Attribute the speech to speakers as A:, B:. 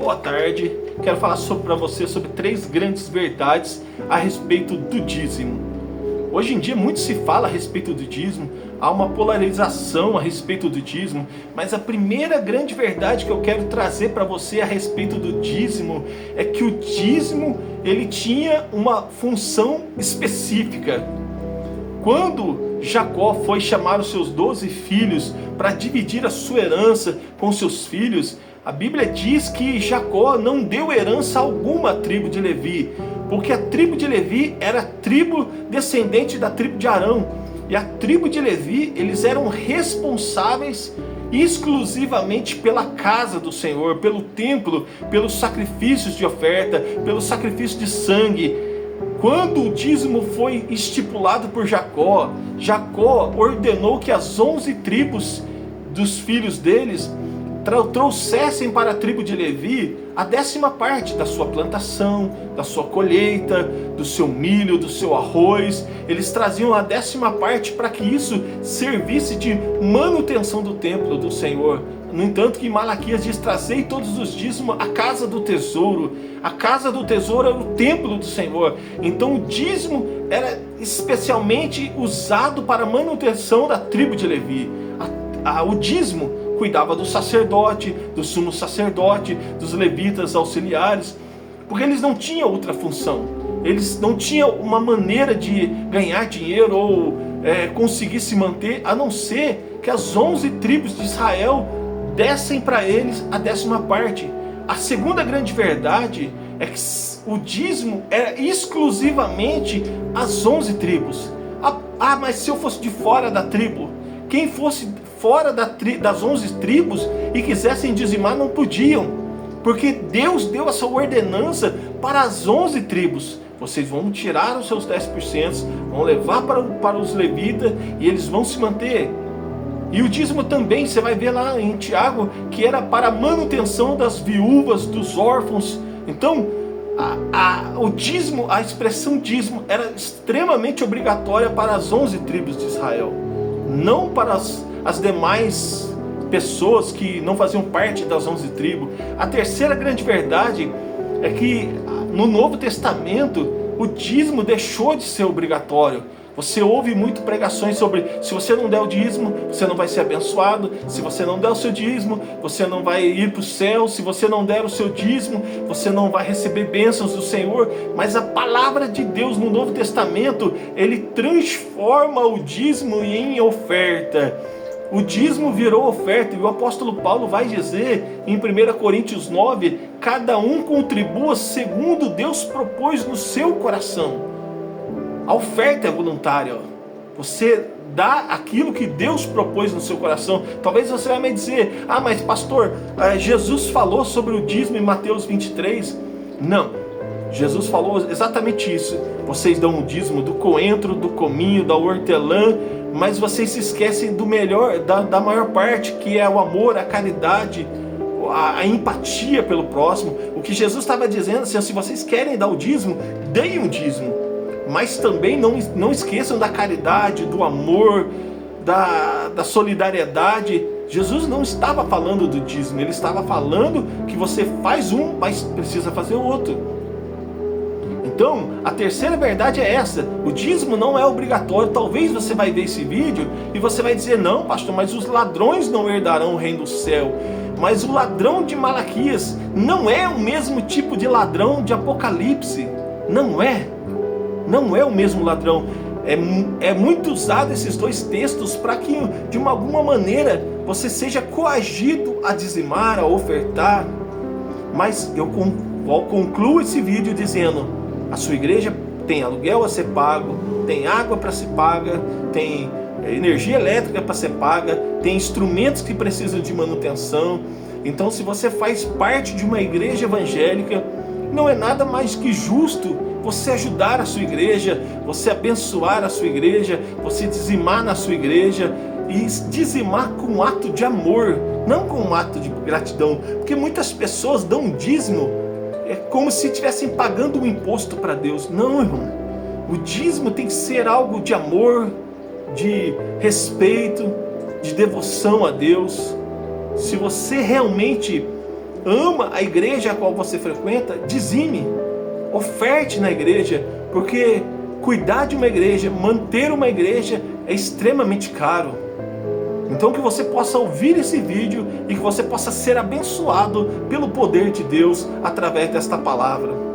A: boa tarde. Quero falar para você sobre 3 grandes verdades a respeito do dízimo. Hoje em dia muito se fala a respeito do dízimo, há uma polarização a respeito do dízimo, mas a primeira grande verdade que eu quero trazer para você a respeito do dízimo é que o dízimo ele tinha uma função específica. Quando Jacó foi chamar os seus 12 filhos para dividir a sua herança com seus filhos, a Bíblia diz que Jacó não deu herança alguma à tribo de Levi, porque a tribo de Levi era a tribo descendente da tribo de Arão, e a tribo de Levi, eles eram responsáveis exclusivamente pela casa do Senhor, pelo templo, pelos sacrifícios de oferta, pelo sacrifício de sangue. Quando o dízimo foi estipulado por Jacó, Jacó ordenou que as 11 tribos dos filhos deles trouxessem para a tribo de Levi a 10ª parte da sua plantação, da sua colheita, do seu milho, do seu arroz. Eles traziam a 10ª parte para que isso servisse de manutenção do templo do Senhor. No entanto, que Malaquias diz: trazei todos os dízimos à casa do tesouro. A casa do tesouro era o templo do Senhor. Então o dízimo era especialmente usado para a manutenção da tribo de Levi. O dízimo cuidava do sacerdote, do sumo sacerdote, dos levitas auxiliares, porque eles não tinham outra função. Eles não tinham uma maneira de ganhar dinheiro ou conseguir se manter, a não ser que as 11 tribos de Israel dessem para eles a 10ª parte. A segunda grande verdade é que o dízimo era exclusivamente as 11 tribos. Mas se eu fosse de fora da tribo, quem fosse fora das 11 tribos e quisessem dizimar não podiam, porque Deus deu essa ordenança para as 11 tribos. Vocês vão tirar os seus 10%, vão levar para os levitas e eles vão se manter. E o dízimo também, você vai ver lá em Tiago, que era para a manutenção das viúvas, dos órfãos. Então, o dízimo, a expressão dízimo, era extremamente obrigatória para as 11 tribos de Israel, não para as demais pessoas que não faziam parte das 11 tribos. A terceira grande verdade é que no Novo Testamento o dízimo deixou de ser obrigatório. Você ouve muito pregações sobre: se você não der o dízimo, você não vai ser abençoado. Se você não der o seu dízimo, você não vai ir para o céu. Se você não der o seu dízimo, você não vai receber bênçãos do Senhor. Mas a palavra de Deus no Novo Testamento, ele transforma o dízimo em oferta. O dízimo virou oferta, e o apóstolo Paulo vai dizer em 1 Coríntios 9, cada um contribua segundo Deus propôs no seu coração. A oferta é voluntária. Você dá aquilo que Deus propôs no seu coração. Talvez você vai me dizer: mas pastor, Jesus falou sobre o dízimo em Mateus 23. Não, Jesus falou exatamente isso. Vocês dão o dízimo do coentro, do cominho, da hortelã, mas vocês se esquecem do melhor, da maior parte, que é o amor, a caridade, a empatia pelo próximo. O que Jesus estava dizendo assim: se vocês querem dar o dízimo, deem o dízimo. Mas também não esqueçam da caridade, do amor, da solidariedade. Jesus não estava falando do dízimo, ele estava falando que você faz um, mas precisa fazer o outro. Então, a terceira verdade é essa: o dízimo não é obrigatório. Talvez você vai ver esse vídeo e você vai dizer: não, pastor, mas os ladrões não herdarão o reino do céu. Mas o ladrão de Malaquias não é o mesmo tipo de ladrão de Apocalipse. Não é o mesmo ladrão. É muito usado esses 2 textos para que, de alguma maneira, você seja coagido a dizimar, a ofertar. Mas eu concluo esse vídeo dizendo: a sua igreja tem aluguel a ser pago, tem água para ser paga, tem energia elétrica para ser paga, tem instrumentos que precisam de manutenção. Então, se você faz parte de uma igreja evangélica, não é nada mais que justo você ajudar a sua igreja, você abençoar a sua igreja, você dizimar na sua igreja, e dizimar com um ato de amor, não com um ato de gratidão, porque muitas pessoas dão dízimo como se estivessem pagando um imposto para Deus. Não, irmão, o dízimo tem que ser algo de amor, de respeito, de devoção a Deus. Se você realmente ama a igreja a qual você frequenta, dizime, oferte na igreja, porque cuidar de uma igreja, manter uma igreja é extremamente caro. Então que você possa ouvir esse vídeo e que você possa ser abençoado pelo poder de Deus através desta palavra.